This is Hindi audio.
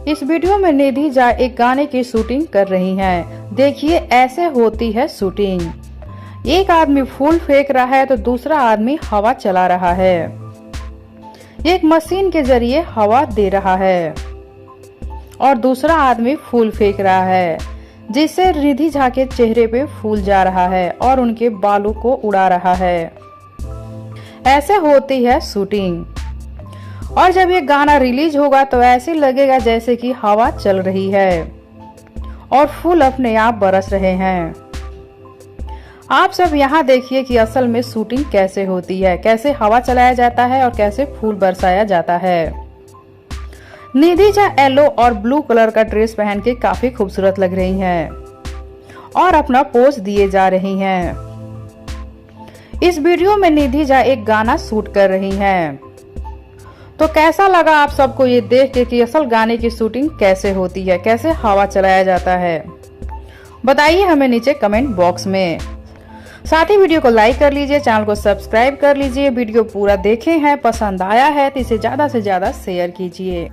इस वीडियो में निधि झा एक गाने की शूटिंग कर रही हैं। देखिए ऐसे होती है शूटिंग। एक आदमी फूल फेंक रहा है तो दूसरा आदमी हवा चला रहा है। एक मशीन के जरिए हवा दे रहा है और दूसरा आदमी फूल फेंक रहा है, जिससे निधि झा के चेहरे पे फूल जा रहा है और उनके बालों को उड़ा रहा है। ऐसे होती है शूटिंग। और जब ये गाना रिलीज होगा तो ऐसे लगेगा जैसे कि हवा चल रही है और फूल अपने आप बरस रहे हैं। आप सब यहाँ देखिए कि असल में शूटिंग कैसे होती है, कैसे हवा चलाया जाता है और कैसे फूल बरसाया जाता है। निधि झा येलो और ब्लू कलर का ड्रेस पहन के काफी खूबसूरत लग रही हैं और अपना पोज दिए जा रही हैं। इस वीडियो में निधि झा एक गाना शूट कर रही हैं। तो कैसा लगा आप सबको ये देख के कि असल गाने की शूटिंग कैसे होती है, कैसे हवा चलाया जाता है? बताइए हमें नीचे कमेंट बॉक्स में। साथ ही वीडियो को लाइक कर लीजिए, चैनल को सब्सक्राइब कर लीजिए। वीडियो पूरा देखे हैं, पसंद आया है तो इसे ज्यादा से ज्यादा शेयर कीजिए।